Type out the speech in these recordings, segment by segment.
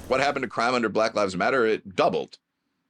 what happened to crime under Black Lives Matter? It doubled.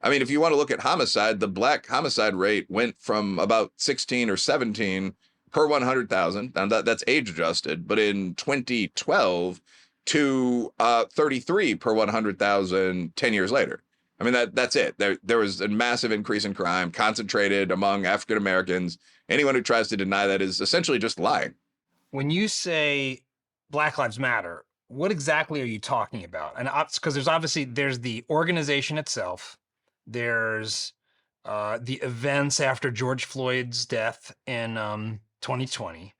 I mean, if you want to look at homicide, the black homicide rate went from about 16 or 17 per 100,000. Now that's age adjusted, but in 2012 to 33 per 100,000 10 years later. I mean, that's it. There was a massive increase in crime concentrated among African Americans. Anyone who tries to deny that is essentially just lying. When you say Black Lives Matter, what exactly are you talking about? And because there's the organization itself, there's the events after George Floyd's death in 2020,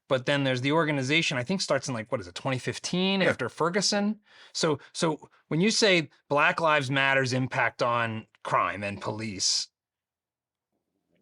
but then there's the organization. I think starts in 2015 after Ferguson. So when you say Black Lives Matter's impact on crime and police,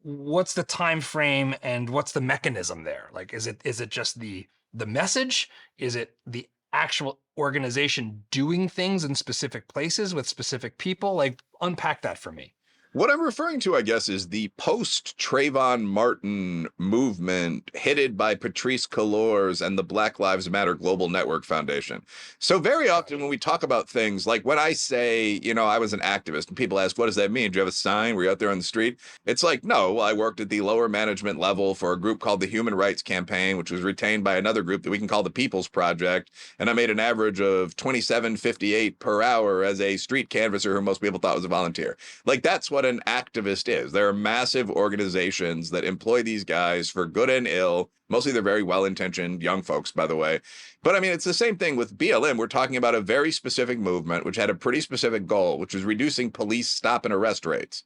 what's the time frame and what's the mechanism there? Like, is it just the message? Is it the actual organization doing things in specific places with specific people? Like, unpack that for me. What I'm referring to, I guess, is the post-Trayvon Martin movement headed by Patrisse Cullors and the Black Lives Matter Global Network Foundation. So very often when we talk about things, like when I say, I was an activist, and people ask, what does that mean? Do you have a sign? Were you out there on the street? It's like, no, I worked at the lower management level for a group called the Human Rights Campaign, which was retained by another group that we can call the People's Project. And I made an average of $27.58 per hour as a street canvasser who most people thought was a volunteer. Like, that's what an activist is. There are massive organizations that employ these guys for good and ill. Mostly they're very well-intentioned young folks, by the way. But I mean, it's the same thing with BLM. We're talking about a very specific movement, which had a pretty specific goal, which was reducing police stop and arrest rates.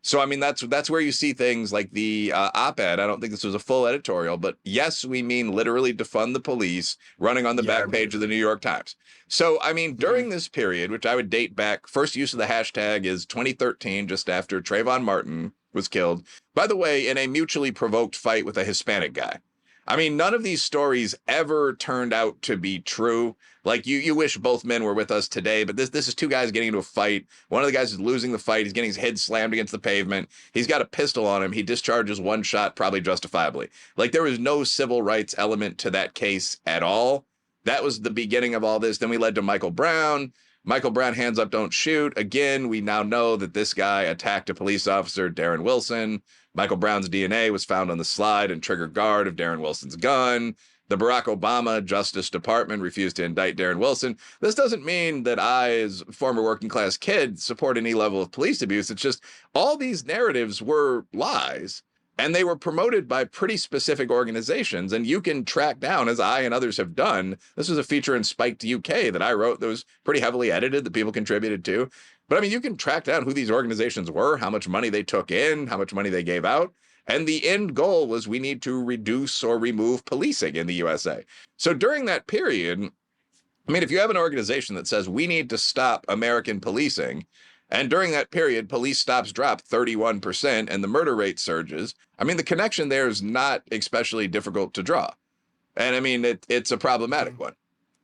So, I mean, that's where you see things like the op-ed. I don't think this was a full editorial, but yes, we mean literally defund the police, running on the back page of the New York Times. So, I mean, during this period, which I would date back, first use of the hashtag is 2013, just after Trayvon Martin was killed. By the way, in a mutually provoked fight with a Hispanic guy. I mean, none of these stories ever turned out to be true. Like, you wish both men were with us today, but this is two guys getting into a fight. One of the guys is losing the fight. He's getting his head slammed against the pavement. He's got a pistol on him. He discharges one shot, probably justifiably. Like, there was no civil rights element to that case at all. That was the beginning of all this. Then we led to Michael Brown. Michael Brown, hands up, don't shoot. Again, we now know that this guy attacked a police officer, Darren Wilson. Michael Brown's DNA was found on the slide and trigger guard of Darren Wilson's gun. The Barack Obama Justice Department refused to indict Darren Wilson. This doesn't mean that I, as a former working class kid, support any level of police abuse. It's just all these narratives were lies, and they were promoted by pretty specific organizations. And you can track down, as I and others have done. This was a feature in Spiked UK that I wrote that was pretty heavily edited that people contributed to. But I mean, you can track down who these organizations were, how much money they took in, how much money they gave out. And the end goal was we need to reduce or remove policing in the USA. So during that period, I mean, if you have an organization that says we need to stop American policing, and during that period, police stops drop 31% and the murder rate surges, I mean, the connection there is not especially difficult to draw. And I mean, it's a problematic one.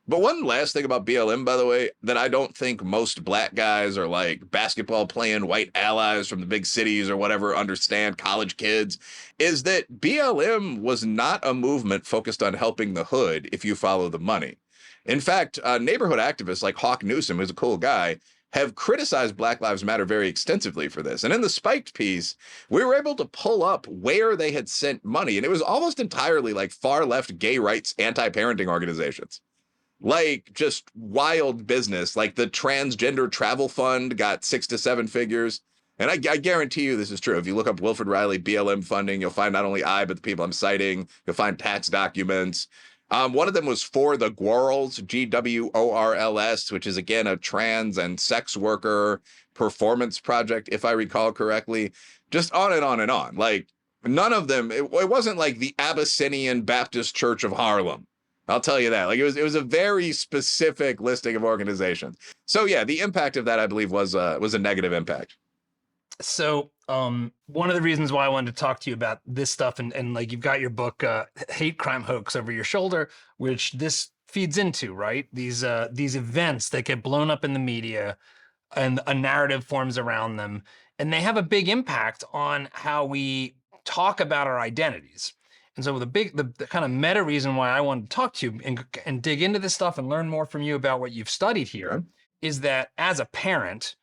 But one last thing about BLM, by the way, that I don't think most black guys or like basketball playing white allies from the big cities or whatever understand, college kids, is that BLM was not a movement focused on helping the hood if you follow the money. In fact, neighborhood activists like Hawk Newsom, who's a cool guy, have criticized Black Lives Matter very extensively for this. And in the Spiked piece, we were able to pull up where they had sent money. And it was almost entirely like far left gay rights, anti-parenting organizations. Like just wild business, like the Transgender Travel Fund got 6 to 7 figures. And I guarantee you this is true. If you look up Wilfred Reilly BLM funding, you'll find not only I, but the people I'm citing. You'll find tax documents. One of them was For the Gworls, GWORLS, which is, again, a trans and sex worker performance project, if I recall correctly. Just on and on and on. Like, none of them, it wasn't like the Abyssinian Baptist Church of Harlem. I'll tell you that. Like, it was a very specific listing of organizations. So yeah, the impact of that, I believe, was a negative impact. So one of the reasons why I wanted to talk to you about this stuff, and like you've got your book Hate Crime Hoax over your shoulder, which this feeds into, right? These events that get blown up in the media and a narrative forms around them, and they have a big impact on how we talk about our identities. And so the kind of meta reason why I wanted to talk to you and dig into this stuff and learn more from you about what you've studied here is that as a parent,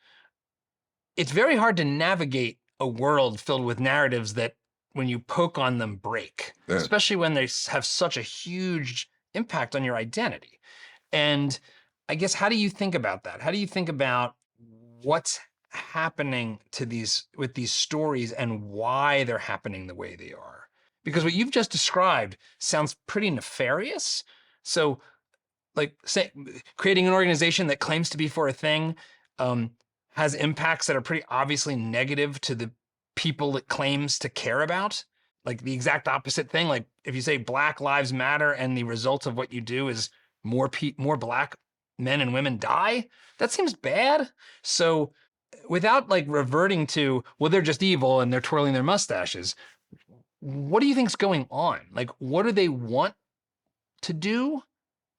it's very hard to navigate a world filled with narratives that when you poke on them break, especially when they have such a huge impact on your identity. And I guess, how do you think about that? How do you think about what's happening with these stories and why they're happening the way they are? Because what you've just described sounds pretty nefarious. So, like, say, creating an organization that claims to be for a thing has impacts that are pretty obviously negative to the people it claims to care about. Like the exact opposite thing. Like if you say Black Lives Matter and the result of what you do is more Black men and women die, that seems bad. So without like reverting to, well, they're just evil and they're twirling their mustaches, what do you think's going on? Like, what do they want to do?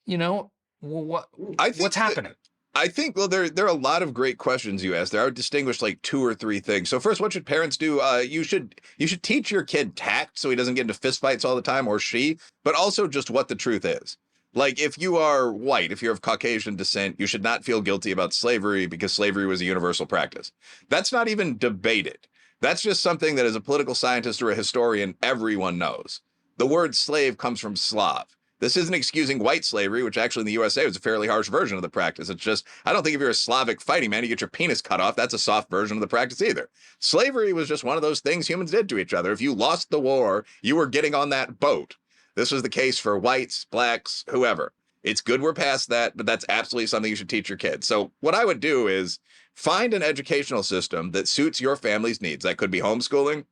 You know, what's happening? I think, well, there are a lot of great questions you asked there. I would distinguish like 2 or 3 things. So first, what should parents do? You should teach your kid tact so he doesn't get into fistfights all the time, or she, but also just what the truth is. Like, if you are white, if you're of Caucasian descent, you should not feel guilty about slavery because slavery was a universal practice. That's not even debated. That's just something that as a political scientist or a historian, everyone knows. The word slave comes from Slav. This isn't excusing white slavery, which actually in the USA was a fairly harsh version of the practice. It's just, I don't think if you're a Slavic fighting man, you get your penis cut off. That's a soft version of the practice either. Slavery was just one of those things humans did to each other. If you lost the war, you were getting on that boat. This was the case for whites, blacks, whoever. It's good we're past that, but that's absolutely something you should teach your kids. So what I would do is find an educational system that suits your family's needs. That could be homeschooling.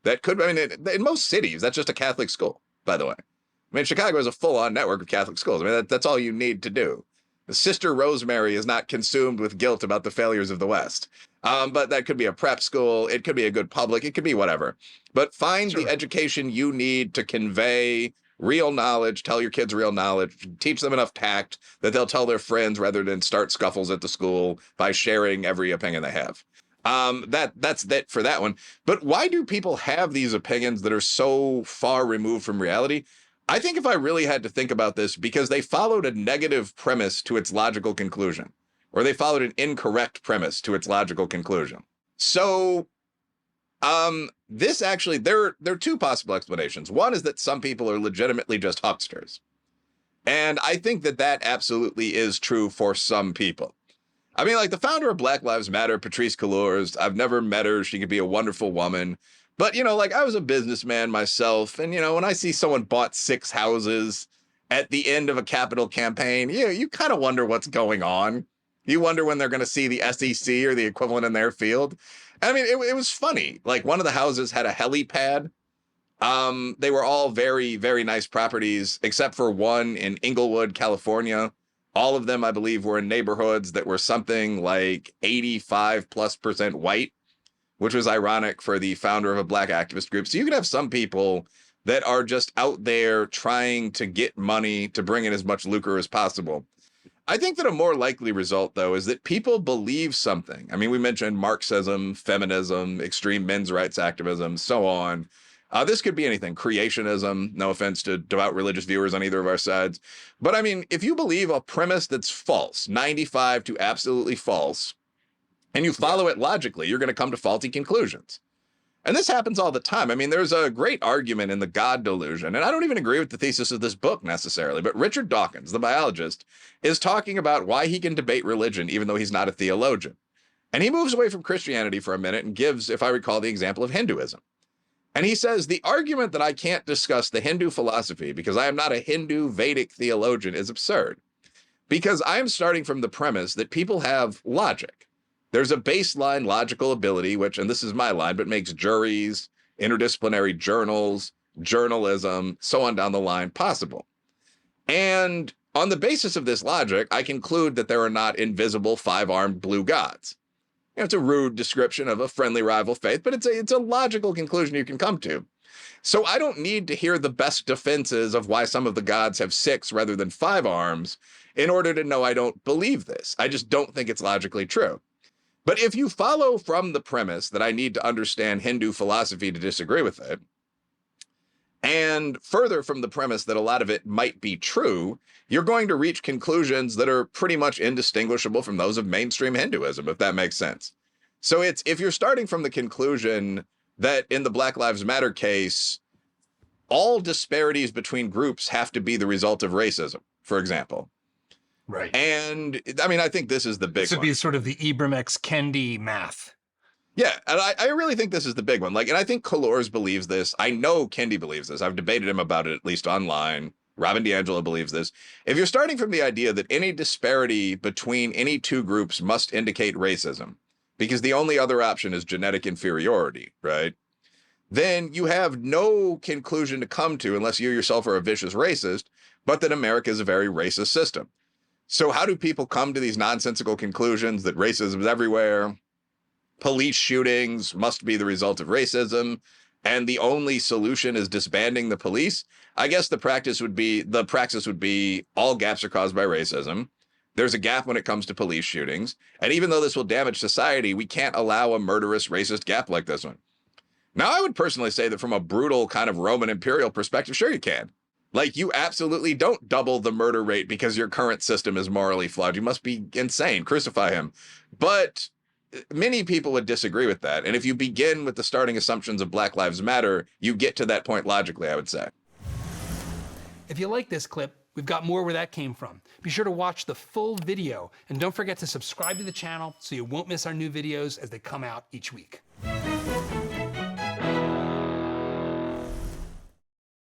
That could, I mean, in most cities, that's just a Catholic school, by the way. I mean, Chicago is a full-on network of Catholic schools. I mean, that's all you need to do. Sister Rosemary is not consumed with guilt about the failures of the West. But that could be a prep school. It could be a good public. It could be whatever. But find the education you need to convey real knowledge, tell your kids real knowledge, teach them enough tact that they'll tell their friends rather than start scuffles at the school by sharing every opinion they have. That's it for that one. But why do people have these opinions that are so far removed from reality? I think if I really had to think about this, because they followed a negative premise to its logical conclusion, or they followed an incorrect premise to its logical conclusion. So, this actually, there are 2 possible explanations. One is that some people are legitimately just hucksters. And I think that absolutely is true for some people. I mean, like the founder of Black Lives Matter, Patrisse Cullors, I've never met her. She could be a wonderful woman. But, you know, like I was a businessman myself. And, you know, when I see someone bought 6 houses at the end of a capital campaign, you kind of wonder what's going on. You wonder when they're going to see the SEC or the equivalent in their field. I mean, it was funny. Like one of the houses had a helipad. They were all very, very nice properties, except for one in Inglewood, California. All of them, I believe, were in neighborhoods that were something like 85+% white, which was ironic for the founder of a Black activist group. So you can have some people that are just out there trying to get money to bring in as much lucre as possible. I think that a more likely result, though, is that people believe something. I mean, we mentioned Marxism, feminism, extreme men's rights activism, so on. This could be anything. Creationism, no offense to devout religious viewers on either of our sides. But I mean, if you believe a premise that's false, 95 to absolutely false, and you follow it logically, you're going to come to faulty conclusions. And this happens all the time. I mean, there's a great argument in the God delusion, and I don't even agree with the thesis of this book necessarily, but Richard Dawkins, the biologist, is talking about why he can debate religion even though he's not a theologian. And he moves away from Christianity for a minute and gives, if I recall, the example of Hinduism. And he says, the argument that I can't discuss the Hindu philosophy because I am not a Hindu Vedic theologian is absurd. Because I am starting from the premise that people have logic. There's a baseline logical ability, which, and this is my line, but makes juries, interdisciplinary journals, journalism, so on down the line possible. And on the basis of this logic, I conclude that there are not invisible 5-armed blue gods. You know, it's a rude description of a friendly rival faith, but it's a logical conclusion you can come to. So I don't need to hear the best defenses of why some of the gods have 6 rather than 5 arms in order to know I don't believe this. I just don't think it's logically true. But if you follow from the premise that I need to understand Hindu philosophy to disagree with it, And further from the premise that a lot of it might be true, you're going to reach conclusions that are pretty much indistinguishable from those of mainstream Hinduism, if that makes sense. So it's, if you're starting from the conclusion that in the Black Lives Matter case, all disparities between groups have to be the result of racism, for example. Right. And I mean, I think this is the big one. This would be sort of the Ibram X. Kendi math. Yeah, and I really think this is the big one. Like, and I think Colors believes this. I know Kendi believes this. I've debated him about it, at least online. Robin DiAngelo believes this. If you're starting from the idea that any disparity between any two groups must indicate racism, because the only other option is genetic inferiority, right? Then you have no conclusion to come to unless you yourself are a vicious racist, but that America is a very racist system. So how do people come to these nonsensical conclusions that racism is everywhere? Police shootings must be the result of racism, and the only solution is disbanding the police. I guess the praxis would be all gaps are caused by racism. There's a gap when it comes to police shootings, and even though this will damage society, we can't allow a murderous racist gap like this one. Now, I would personally say that from a brutal kind of Roman imperial perspective, sure you can. Like, you absolutely don't double the murder rate because your current system is morally flawed. You must be insane. Crucify him. But many people would disagree with that. And if you begin with the starting assumptions of Black Lives Matter, you get to that point logically, I would say. If you like this clip, we've got more where that came from. Be sure to watch the full video, and don't forget to subscribe to the channel so you won't miss our new videos as they come out each week.